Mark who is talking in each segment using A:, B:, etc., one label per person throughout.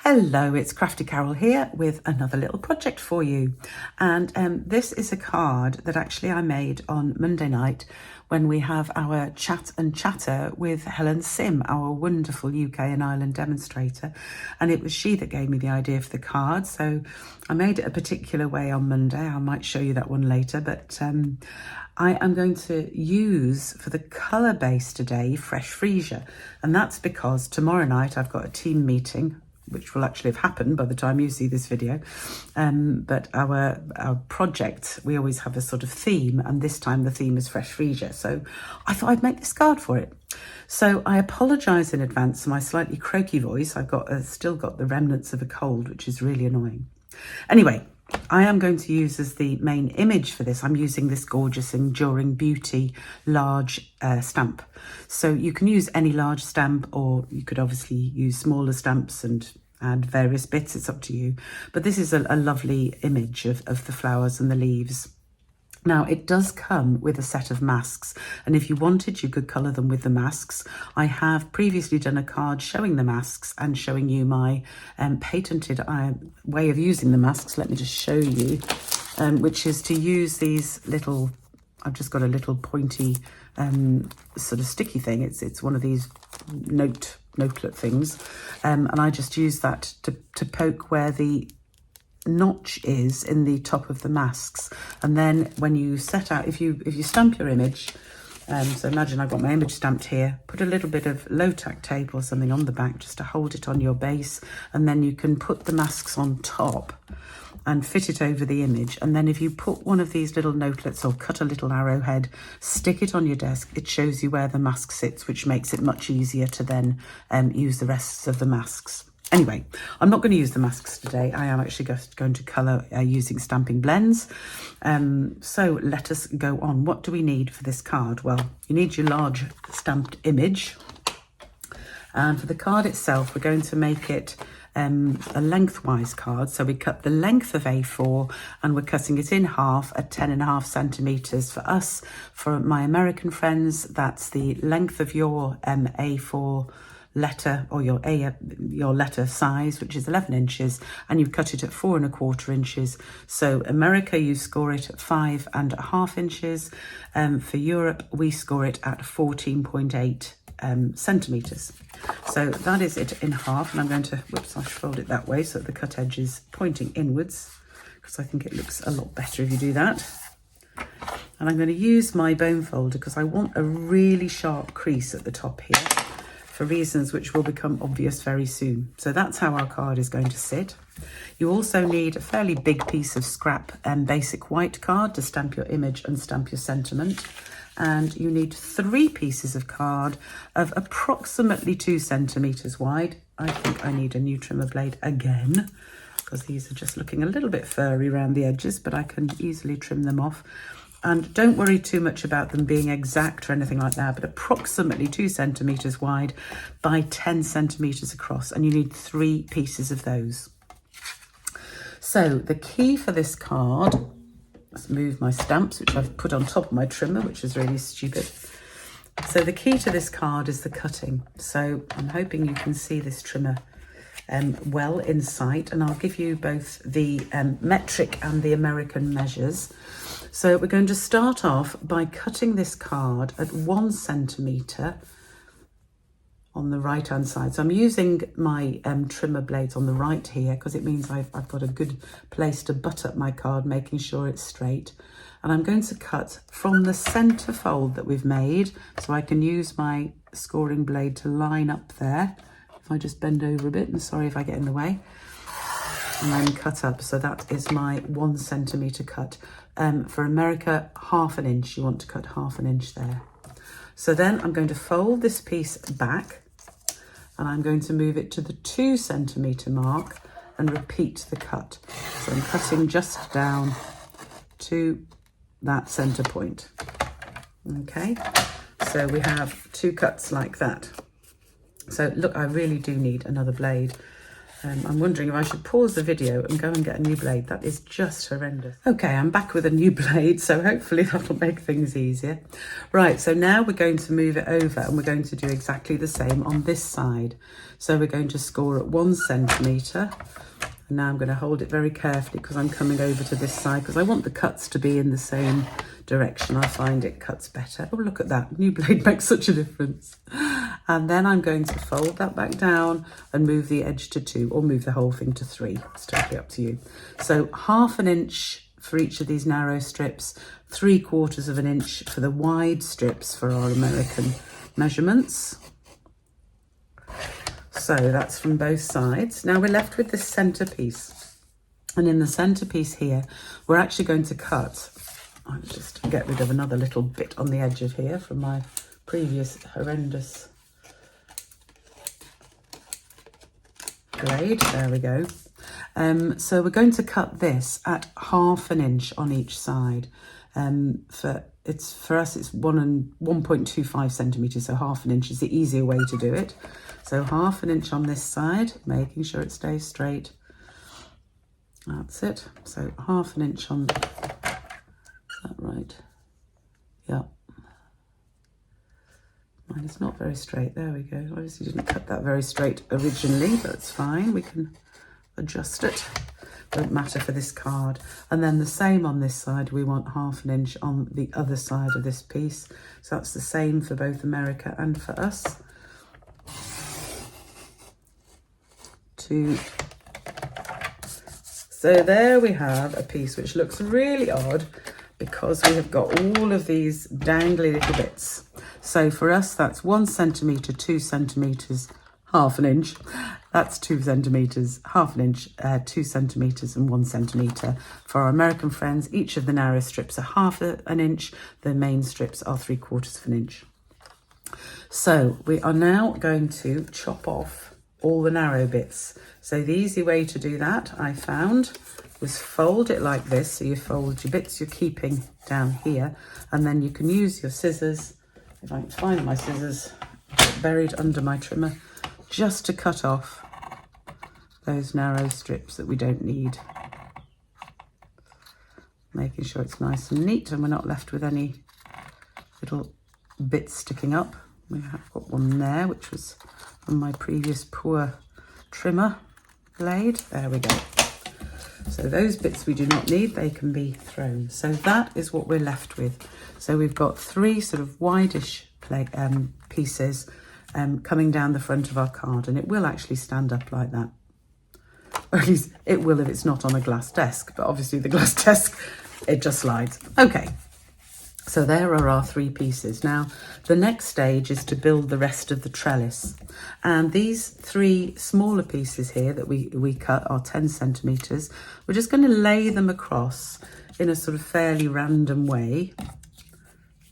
A: Hello, it's Crafty Carol here with another little project for you. And this is a card that actually I made on Monday night when we have our chat and chatter with Helen Simms, our wonderful UK and Ireland demonstrator. And it was she that gave me the idea for the card. So I made it a particular way on Monday. I might show you that one later, but I am going to use for the colour base today fresh freesia, and that's because tomorrow night I've got a team meeting, which will actually have happened by the time you see this video, but our project, we always have a sort of theme, and this time the theme is fresh freesia, so I thought I'd make this card for it. So I apologise in advance for my slightly croaky voice. I've got still got the remnants of a cold, which is really annoying. Anyway, I am going to use as the main image for this, I'm using this gorgeous Enduring Beauty large stamp. So you can use any large stamp, or you could obviously use smaller stamps and add various bits, it's up to you. But this is a lovely image of the flowers and the leaves. Now, it does come with a set of masks, and if you wanted, you could colour them with the masks. I have previously done a card showing the masks and showing you my patented way of using the masks. Let me just show you, which is to use these little, I've just got a little pointy sort of sticky thing. It's one of these notelet things, and I just use that to poke where the notch is in the top of the masks. And then when you set out, if you stamp your image, so imagine I've got my image stamped here, put a little bit of low tack tape or something on the back just to hold it on your base, and then you can put the masks on top and fit it over the image. And then if you put one of these little notelets or cut a little arrowhead, stick it on your desk, it shows you where the mask sits, which makes it much easier to then use the rest of the masks. Anyway, I'm not going to use the masks today. I am actually just going to colour using stamping blends. So let us go on. What do we need for this card? Well, you need your large stamped image. And for the card itself, we're going to make it a lengthwise card. So we cut the length of A4 and we're cutting it in half at 10.5 centimetres for us. For my American friends, that's the length of your A4 letter, or your letter size, which is 11 inches, and you cut it at 4.25 inches. So America, you score it at 5.5 inches. For Europe, we score it at 14.8 centimetres. So that is it in half, and I'm going to, whoops, I should fold it that way so that the cut edge is pointing inwards, because I think it looks a lot better if you do that. And I'm going to use my bone folder because I want a really sharp crease at the top here, for reasons which will become obvious very soon. So that's how our card is going to sit. You also need a fairly big piece of scrap basic white card to stamp your image and stamp your sentiment. And you need 3 pieces of card of approximately 2 centimetres wide. I think I need a new trimmer blade again, because these are just looking a little bit furry around the edges, but I can easily trim them off. And don't worry too much about them being exact or anything like that, but approximately 2 centimetres wide by 10 centimetres across, and you need 3 pieces of those. So the key for this card, let's move my stamps, which I've put on top of my trimmer, which is really stupid. So the key to this card is the cutting. So I'm hoping you can see this trimmer well in sight, and I'll give you both the metric and the American measures. So we're going to start off by cutting this card at 1 centimetre on the right hand side. So I'm using my trimmer blades on the right here because it means I've got a good place to butt up my card, making sure it's straight. And I'm going to cut from the centre fold that we've made, so I can use my scoring blade to line up there. If I just bend over a bit, and sorry if I get in the way, and then cut up. So that is my 1 centimetre cut. For America, 1/2 inch, you want to cut 1/2 inch there. So then I'm going to fold this piece back, and I'm going to move it to the 2 centimetre mark and repeat the cut. So I'm cutting just down to that centre point. Okay, so we have 2 cuts like that. So look, I really do need another blade. I'm wondering if I should pause the video and go and get a new blade. That is just horrendous. Okay, I'm back with a new blade, so hopefully that'll make things easier. Right, so now we're going to move it over and we're going to do exactly the same on this side. So we're going to score at 1 centimetre. And now I'm going to hold it very carefully because I'm coming over to this side because I want the cuts to be in the same direction. I find it cuts better. Oh, look at that. New blade makes such a difference. And then I'm going to fold that back down and move the edge to 2 or move the whole thing to 3. It's totally up to you. So 1/2 inch for each of these narrow strips, 3/4 inch for the wide strips for our American measurements. So that's from both sides. Now we're left with this centerpiece. And in the centerpiece here, we're actually going to cut. I'll just get rid of another little bit on the edge of here from my previous horrendous blade. There we go. So we're going to cut this at 1/2 inch on each side. For us it's 1.25 centimeters, so 1/2 inch is the easier way to do it. So 1/2 inch on this side, making sure it stays straight. That's it. So 1/2 inch on. Is that right? Yeah. Mine is not very straight. There we go. Obviously didn't cut that very straight originally, but it's fine. We can adjust it. Don't matter for this card. And then the same on this side. We want 1/2 inch on the other side of this piece. So that's the same for both America and for us. So there we have a piece which looks really odd because we have got all of these dangly little bits. So for us, that's 1 centimetre, 2 centimetres, 1/2 inch. That's 2 centimetres, 1/2 inch, 2 centimetres and 1 centimetre. For our American friends, each of the narrow strips are 1/2 inch. The main strips are 3/4 inch. So we are now going to chop off all the narrow bits. So the easy way to do that, I found, was fold it like this. So you fold your bits you're keeping down here, and then you can use your scissors. If I can find my scissors, buried under my trimmer, just to cut off those narrow strips that we don't need. Making sure it's nice and neat and we're not left with any little bits sticking up. We have got one there, which was from my previous poor trimmer blade. There we go. So those bits we do not need, they can be thrown. So that is what we're left with. So we've got 3 sort of wideish pieces coming down the front of our card, and it will actually stand up like that. Or at least it will if it's not on a glass desk, but obviously the glass desk, it just slides. Okay. So there are our 3 pieces. Now, the next stage is to build the rest of the trellis. And these 3 smaller pieces here that we cut are 10 centimetres. We're just going to lay them across in a sort of fairly random way,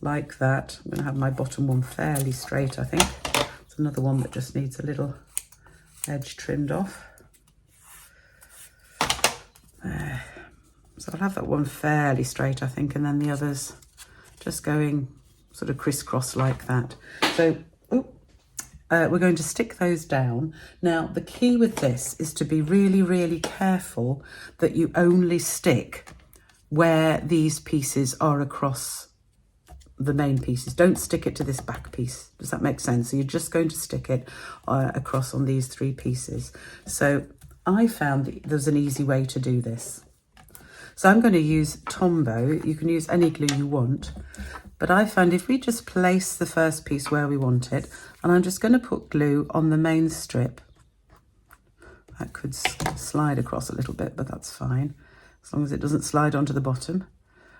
A: like that. I'm going to have my bottom one fairly straight, I think. It's another one that just needs a little edge trimmed off. There. So I'll have that one fairly straight, I think, and then the others just going sort of crisscross like that. So we're going to stick those down. Now, the key with this is to be really, really careful that you only stick where these pieces are across the main pieces. Don't stick it to this back piece. Does that make sense? So you're just going to stick it across on these 3 pieces. So I found that there's an easy way to do this. So I'm going to use Tombow. You can use any glue you want, but I found if we just place the first piece where we want it, and I'm just going to put glue on the main strip. That could slide across a little bit, but that's fine, as long as it doesn't slide onto the bottom.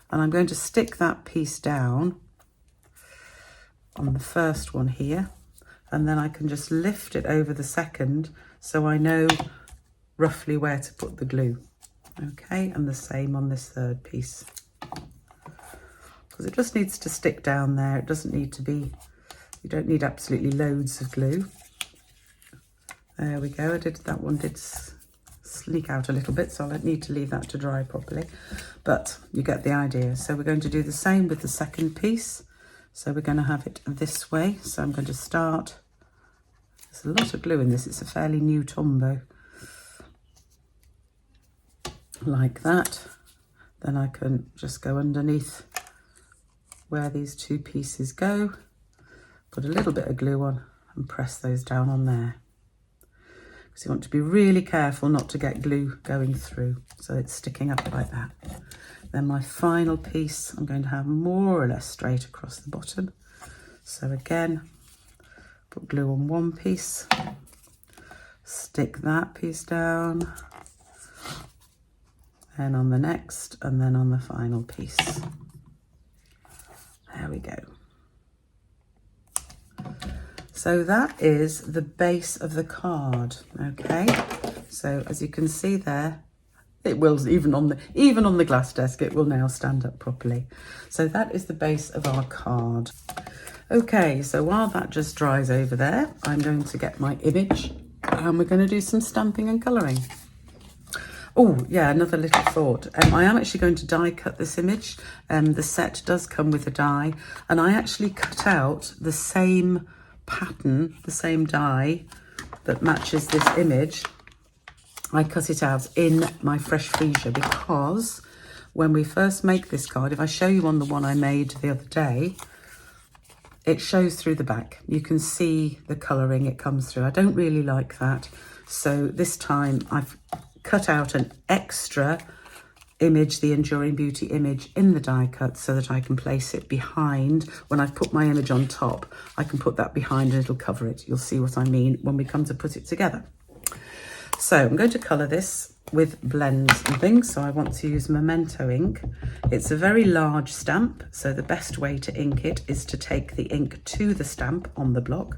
A: And I'm going to stick that piece down on the first one here, and then I can just lift it over the second so I know roughly where to put the glue. Okay, and the same on this 3rd piece, because it just needs to stick down there. It doesn't need to be, you don't need absolutely loads of glue. There we go. That one did sneak out a little bit, so I'll need to leave that to dry properly, but you get the idea. So we're going to do the same with the second piece. So we're going to have it this way. So I'm going to start, there's a lot of glue in this, it's a fairly new Tombow. like that. Then I can just go underneath where these two pieces go, put a little bit of glue on and press those down on there. Because you want to be really careful not to get glue going through, so it's sticking up like that. Then my final piece, I'm going to have more or less straight across the bottom. So again, put glue on one piece, stick that piece down, then on the next, and then on the final piece. There we go. So that is the base of the card, okay? So as you can see there, it will, even on the glass desk, it will now stand up properly. So that is the base of our card. Okay, so while that just dries over there, I'm going to get my image and we're going to do some stamping and colouring. Oh, yeah, another little thought. I am actually going to die cut this image. The set does come with a die, and I actually cut out the same pattern, the same die that matches this image. I cut it out in my fresh freezer because when we first make this card, if I show you on the one I made the other day, it shows through the back. You can see the colouring, it comes through. I don't really like that. So this time I've cut out an extra image, the Enduring Beauty image, in the die cut so that I can place it behind. When I've put my image on top, I can put that behind and it'll cover it. You'll see what I mean when we come to put it together. So I'm going to colour this with blends and things. So I want to use Memento ink. It's a very large stamp, so the best way to ink it is to take the ink to the stamp on the block.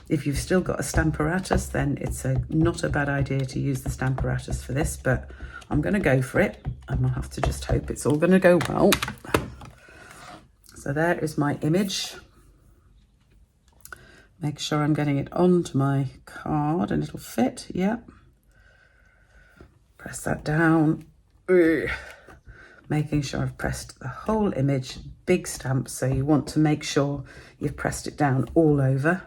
A: If you've still got a stamparatus, then it's not a bad idea to use the stamparatus for this, but I'm going to go for it, and I'll have to just hope it's all going to go well. So there is my image. Make sure I'm getting it onto my card and it'll fit, yeah. Press that down. Making sure I've pressed the whole image, big stamp, so you want to make sure you've pressed it down all over.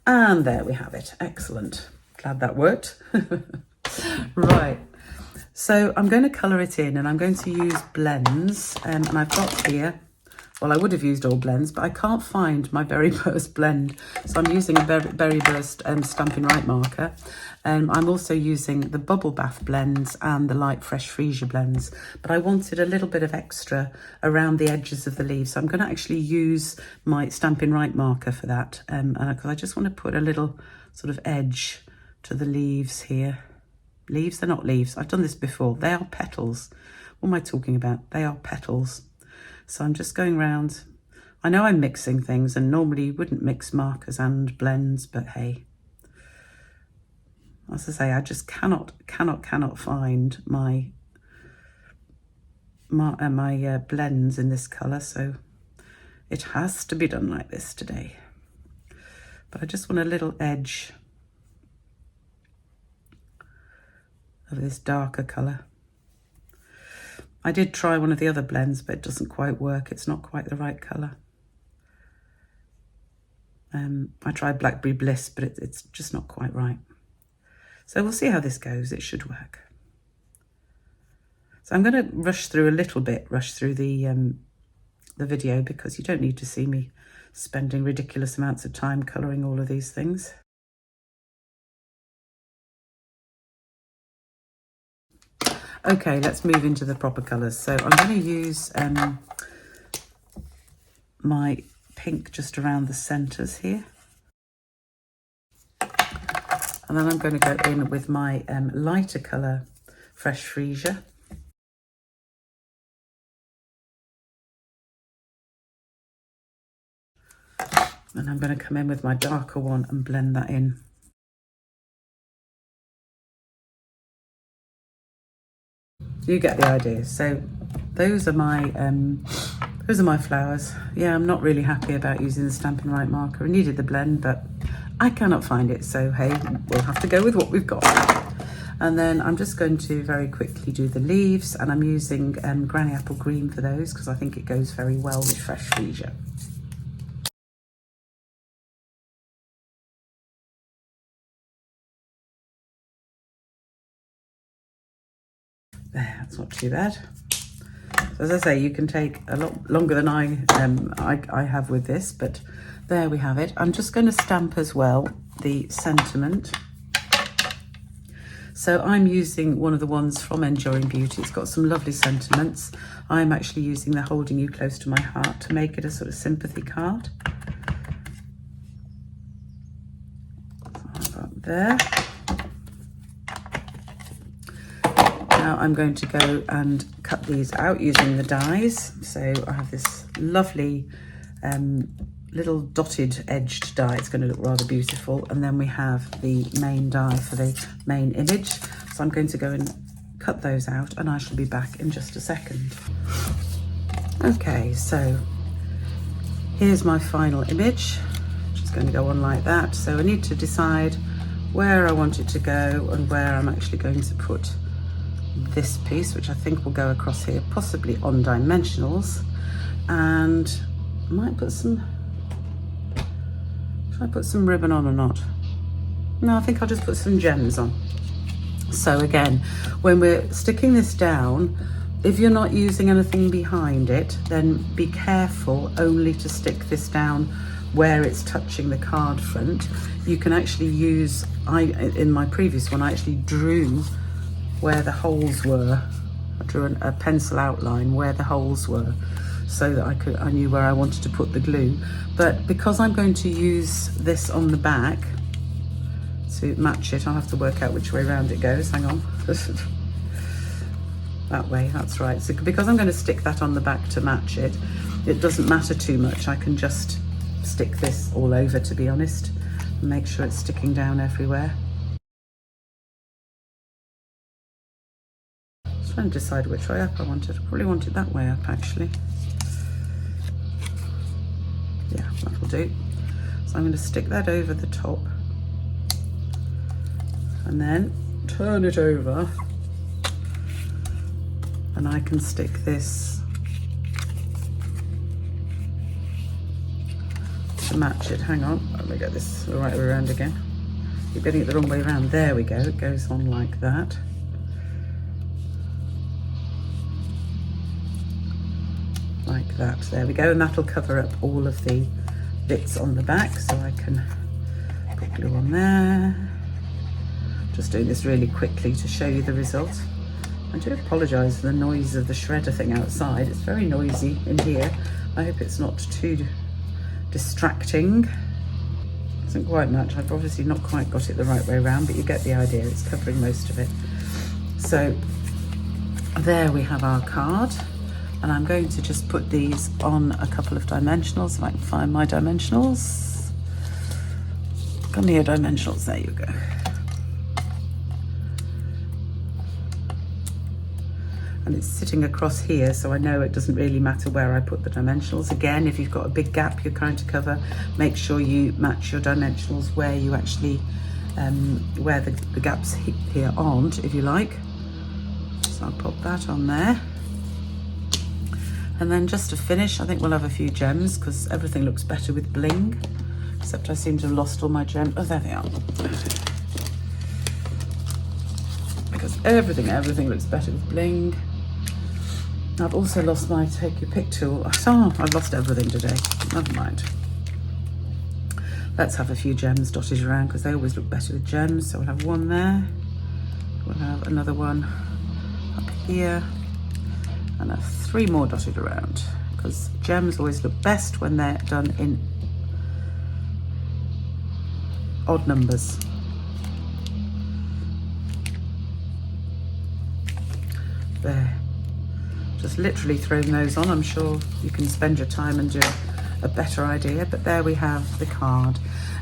A: And there we have it, excellent. Glad that worked. Right, so I'm going to colour it in and I'm going to use blends, and I've got here, well, I would have used all blends, but I can't find my Berry Burst blend. So I'm using a Berry Burst Stampin' Right marker. I'm also using the Bubble Bath blends and the Light Fresh Freesia blends. But I wanted a little bit of extra around the edges of the leaves. So I'm going to actually use my Stampin' Right marker for that. Because I just want to put a little sort of edge to the leaves here. Leaves? They're not leaves. I've done this before. They are petals. What am I talking about? They are petals. So I'm just going round. I know I'm mixing things, and normally you wouldn't mix markers and blends, but hey. As I say, I just cannot find my blends in this colour, so it has to be done like this today. But I just want a little edge of this darker colour. I did try one of the other blends, but it doesn't quite work. It's not quite the right colour. I tried Blackberry Bliss, but it's just not quite right. So we'll see how this goes. It should work. So I'm going to rush through the video, because you don't need to see me spending ridiculous amounts of time colouring all of these things. Okay, let's move into the proper colours. So I'm going to use my pink just around the centres here. And then I'm going to go in with my lighter colour Fresh Freesia. And I'm going to come in with my darker one and blend that in. You get the idea. So those are my flowers. Yeah, I'm not really happy about using the Stampin' Right marker. I needed the blend, but I cannot find it. So hey, we'll have to go with what we've got. And then I'm just going to very quickly do the leaves, and I'm using Granny Apple Green for those because I think it goes very well with Fresh Freesia. There, that's not too bad. So as I say, you can take a lot longer than I have with this, but there we have it. I'm just going to stamp as well the sentiment. So I'm using one of the ones from Enduring Beauty. It's got some lovely sentiments. I'm actually using the Holding You Close to My Heart to make it a sort of sympathy card. So about there. Now I'm going to go and cut these out using the dies. So I have this lovely little dotted edged die. It's going to look rather beautiful. And then we have the main die for the main image. So I'm going to go and cut those out and I shall be back in just a second. Okay, so here's my final image. Just going to go on like that. So I need to decide where I want it to go and where I'm actually going to put this piece, which I think will go across here, possibly on dimensionals. And I might put some, should I put some ribbon on or not? No, I think I'll just put some gems on. So again, when we're sticking this down, if you're not using anything behind it, then be careful only to stick this down where it's touching the card front. You can actually use, in my previous one, I actually drew where the holes were. I drew a pencil outline where the holes were, so that I knew where I wanted to put the glue. But because I'm going to use this on the back to match it, I'll have to work out which way around it goes. Hang on. That way, that's right. So because I'm going to stick that on the back to match it, it doesn't matter too much. I can just stick this all over, to be honest, and make sure it's sticking down everywhere. Just trying to decide which way up I wanted. I probably want it that way up, actually. Yeah, that'll do. So I'm going to stick that over the top and then turn it over, and I can stick this to match it. Hang on, let me get this the right way around again. You're getting it the wrong way around. There we go, it goes on like that. Like that, there we go, and that'll cover up all of the bits on the back, so I can put glue on there. Just doing this really quickly to show you the result. I do apologise for the noise of the shredder thing outside. It's very noisy in here. I hope it's not too distracting. Doesn't quite match. I've obviously not quite got it the right way around, but you get the idea. It's covering most of it. So there we have our card. And I'm going to just put these on a couple of dimensionals, if I can find my dimensionals. Come here, dimensionals, there you go. And it's sitting across here, so I know it doesn't really matter where I put the dimensionals. Again, if you've got a big gap you're trying to cover, make sure you match your dimensionals where you actually, where the gaps here aren't, if you like. So I'll pop that on there. And then just to finish, I think we'll have a few gems because everything looks better with bling, except I seem to have lost all my gems. Oh, there they are. Because everything looks better with bling. I've also lost my take your pick tool. Oh, I've lost everything today. Never mind. Let's have a few gems dotted around because they always look better with gems. So we'll have one there. We'll have another one up here. And 3 more dotted around, because gems always look best when they're done in odd numbers. There, just literally throwing those on. I'm sure you can spend your time and do a better idea, but there we have the card.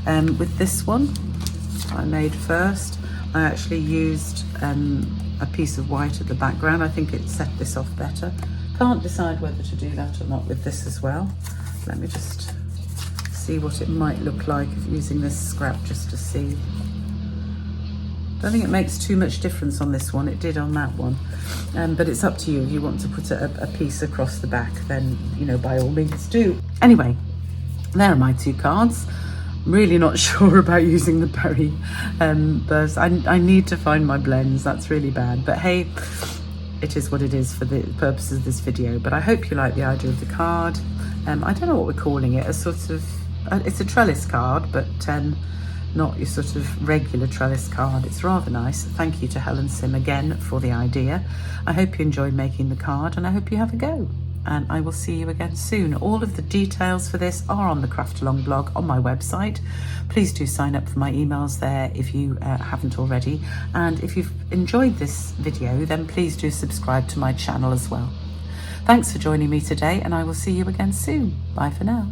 A: With this one I made first, I actually used a piece of white at the background. I think it set this off better. Can't decide whether to do that or not with this as well. Let me just see what it might look like using this scrap just to see. Don't think it makes too much difference on this one. It did on that one, but it's up to you. If you want to put a piece across the back, then, you know, by all means do. Anyway, there are my 2 cards. I'm really not sure about using the berry burrs. I need to find my blends. That's really bad. But hey, it is what it is for the purposes of this video, but I hope you like the idea of the card. I don't know what we're calling it, a sort of, it's a trellis card, but not your sort of regular trellis card. It's rather nice. Thank you to Helen Simms again for the idea. I hope you enjoyed making the card, and I hope you have a go. And I will see you again soon. All of the details for this are on the Craft Along blog on my website. Please do sign up for my emails there if you haven't already. And if you've enjoyed this video, then please do subscribe to my channel as well. Thanks for joining me today, and I will see you again soon. Bye for now.